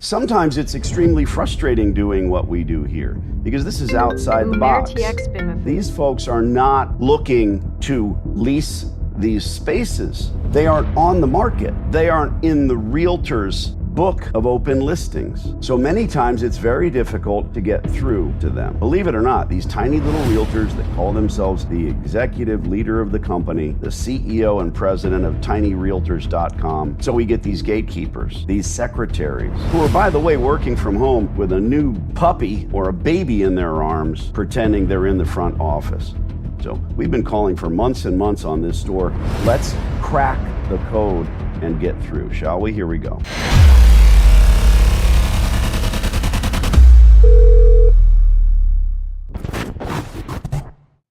Sometimes it's extremely frustrating doing what we do here because this is outside the box. These folks are not looking to lease these spaces. They aren't on the market. They aren't in the realtor's book of open listings. So many times it's very difficult to get through to them. Believe it or not, these tiny little realtors that call themselves the executive leader of the company, the CEO and president of tinyrealtors.com. So we get these gatekeepers, these secretaries, who are, by the way, working from home with a new puppy or a baby in their arms, pretending they're in the front office. So we've been calling for months and months on this store. Let's crack the code and get through, shall we? Here we go.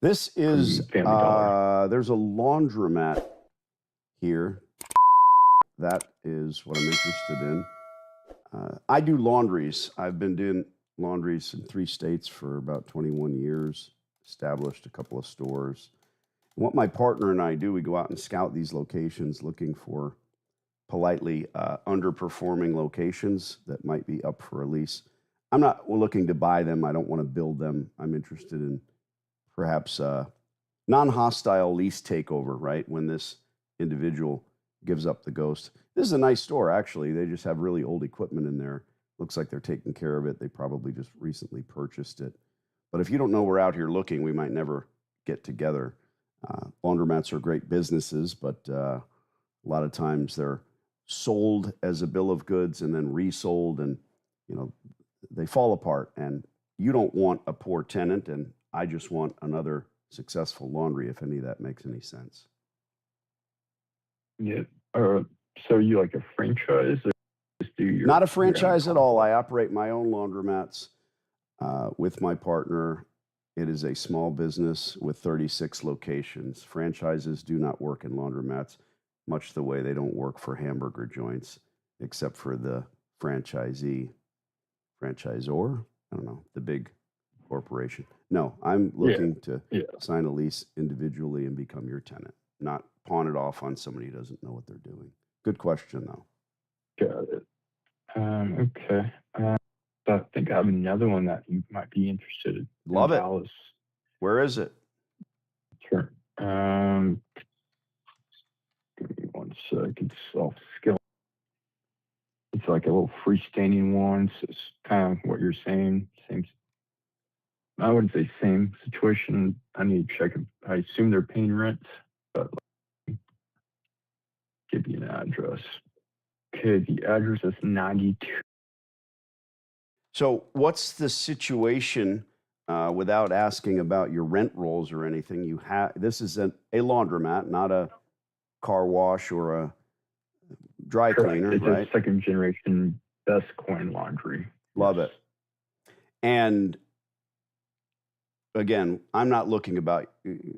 This is, there's a laundromat here. That is what I'm interested in. I do laundries. I've been doing laundries in 3 states for about 21 years, established a couple of stores. And what my partner and I do, we go out and scout these locations looking for politely underperforming locations that might be up for a lease. I'm not looking to buy them. I don't want to build them. I'm interested in perhaps non-hostile lease takeover, right? When this individual gives up the ghost. This is a nice store, actually. They just have really old equipment in there. Looks like they're taking care of it. They probably just recently purchased it. But if you don't know we're out here looking, we might never get together. Laundromats are great businesses, but a lot of times they're sold as a bill of goods and then resold, and they fall apart. And you don't want a poor tenant, and I just want another successful laundry, if any of that makes any sense. Yeah. So you like a franchise? Or just do your, Not a franchise at all. I operate my own laundromats with my partner. It is a small business with 36 locations. Franchises do not work in laundromats, much the way they don't work for hamburger joints, except for the franchisor, I don't know, the big corporation. No, I'm looking to sign a lease individually and become your tenant, not pawn it off on somebody who doesn't know what they're doing. Good question, though. Got it. Okay. I think I have another one that you might be interested in. Love it. Dallas. Where is it? Sure. Give me 1 sec. It's off skill. It's like a little freestanding one. So it's kind of what you're saying. Same. I wouldn't say same situation. I need to check. I assume they're paying rent, but give you an address. Okay, the address is 92. So what's the situation without asking about your rent rolls or anything? You have this is a laundromat, not a car wash or a dry cleaner, it's right? A second generation best coin laundry. Love it. And again, I'm not looking about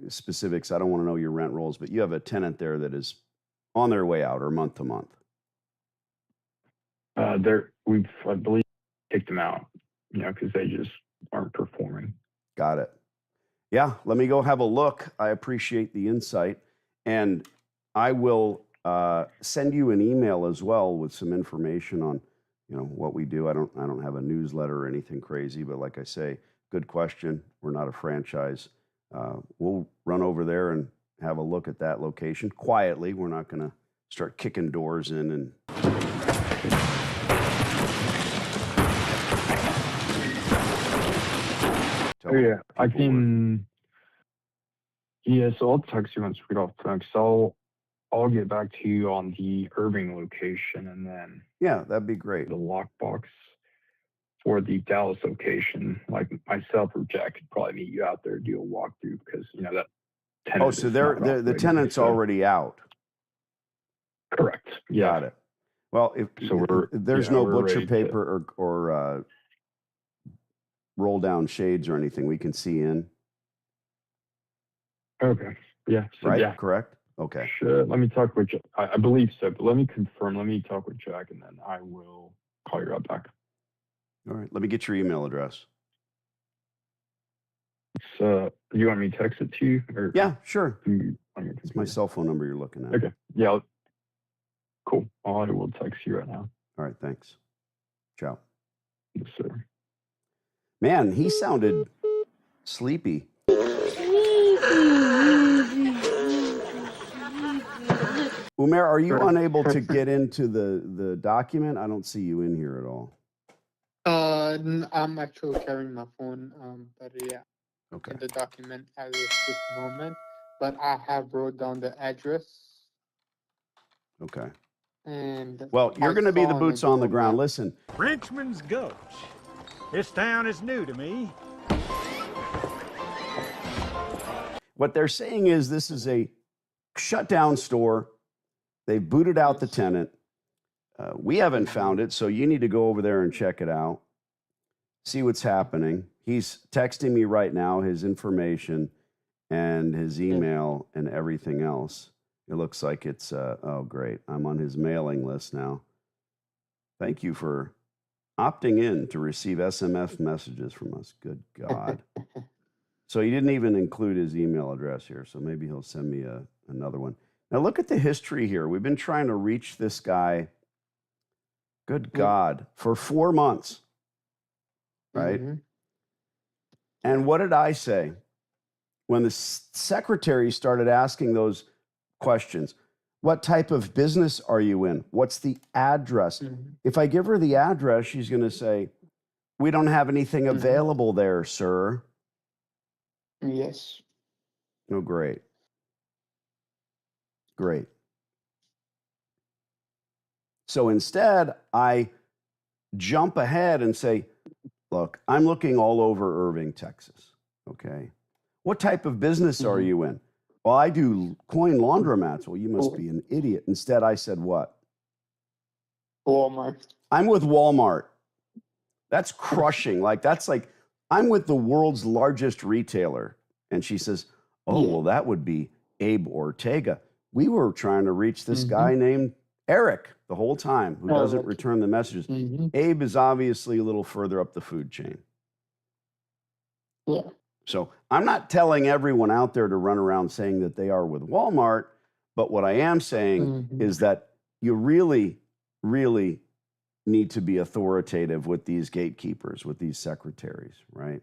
specifics. I don't want to know your rent rolls, but you have a tenant there that is on their way out or month to month. I believe, kicked them out, because they just aren't performing. Got it. Yeah, let me go have a look. I appreciate the insight, and I will send you an email as well with some information on, what we do. I don't have a newsletter or anything crazy, but like I say, good question. We're not a franchise. We'll run over there and have a look at that location quietly. We're not going to start kicking doors in and. Oh, yeah, I can. Yeah, so I'll text you once we get off the phone. So I'll get back to you on the Irving location, and then that'd be great. The lockbox for the Dallas location. Like myself or Jack could probably meet you out there, do a walkthrough, because that. Oh, so the tenant's already out. Correct. Yeah. Got it. Well, there's no butcher paper or roll down shades or anything, we can see in. Okay. Yeah. So right. Yeah. Correct. Okay. Sure. Let me talk with Jack. I believe so, but let me confirm. Let me talk with Jack, and then I will call you right back. All right. Let me get your email address. So you want me to text it to you? Or yeah, sure. It's my cell phone number you're looking at. Okay. Yeah. Cool. I will text you right now. All right. Thanks. Ciao. Yes, sir. Man, he sounded sleepy. Umair, are you unable to get into the document? I don't see you in here at all. I'm actually carrying my phone, but yeah, Okay. in the document as of this moment. But I have wrote down the address. Okay. And well, you're going to be the saw boots on the ground. map. Listen. Frenchman's Gulch. This town is new to me. What they're saying is this is a shut down store. They've booted out the tenant. We haven't found it, so you need to go over there and check it out. See what's happening. He's texting me right now his information and his email and everything else. It looks like it's, oh, great. I'm on his mailing list now. Thank you for opting in to receive SMS messages from us. Good God. So he didn't even include his email address here, so maybe he'll send me another one. Now look at the history here. We've been trying to reach this guy, good God, for 4 months, right? Mm-hmm. And what did I say? When the secretary started asking those questions, what type of business are you in? What's the address? Mm-hmm. If I give her the address, she's going to say, we don't have anything available there, sir. Yes. Oh, great. Great. So instead, I jump ahead and say, look, I'm looking all over Irving, Texas. Okay. What type of business are you in? Well, I do coin laundromats. Well, you must be an idiot. Instead, I said what? Walmart. I'm with Walmart. That's crushing. That's like, I'm with the world's largest retailer. And she says, oh, well, that would be Abe Ortega. We were trying to reach this guy named Eric the whole time who doesn't return the messages. Abe is obviously a little further up the food chain. Yeah. So I'm not telling everyone out there to run around saying that they are with Walmart, but what I am saying is that you really, really need to be authoritative with these gatekeepers, with these secretaries, right?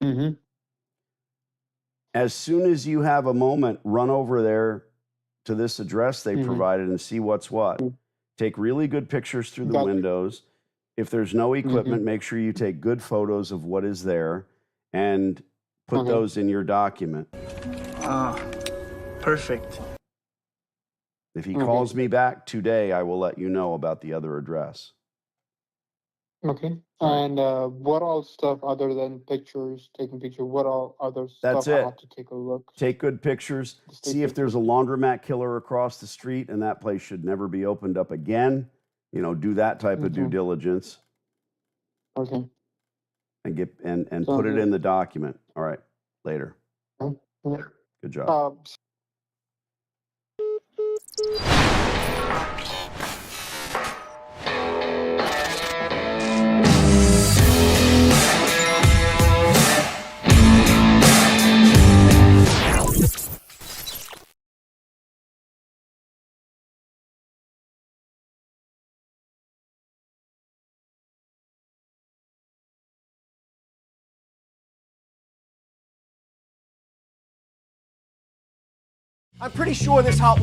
Mm-hmm. As soon as you have a moment, run over there to this address they provided and see what's what. Take really good pictures through the windows. If there's no equipment, make sure you take good photos of what is there and put those in your document. Perfect. If he calls me back today, I will let you know about the other address. Okay. And what all stuff other than pictures, taking pictures, what all other That's stuff I it. have to take a look? Take good pictures. See if there's a laundromat killer across the street, and that place should never be opened up again. You know, do that type of due diligence. Okay. And get and put it in the document. All right. Later. Good job. I'm pretty sure this hot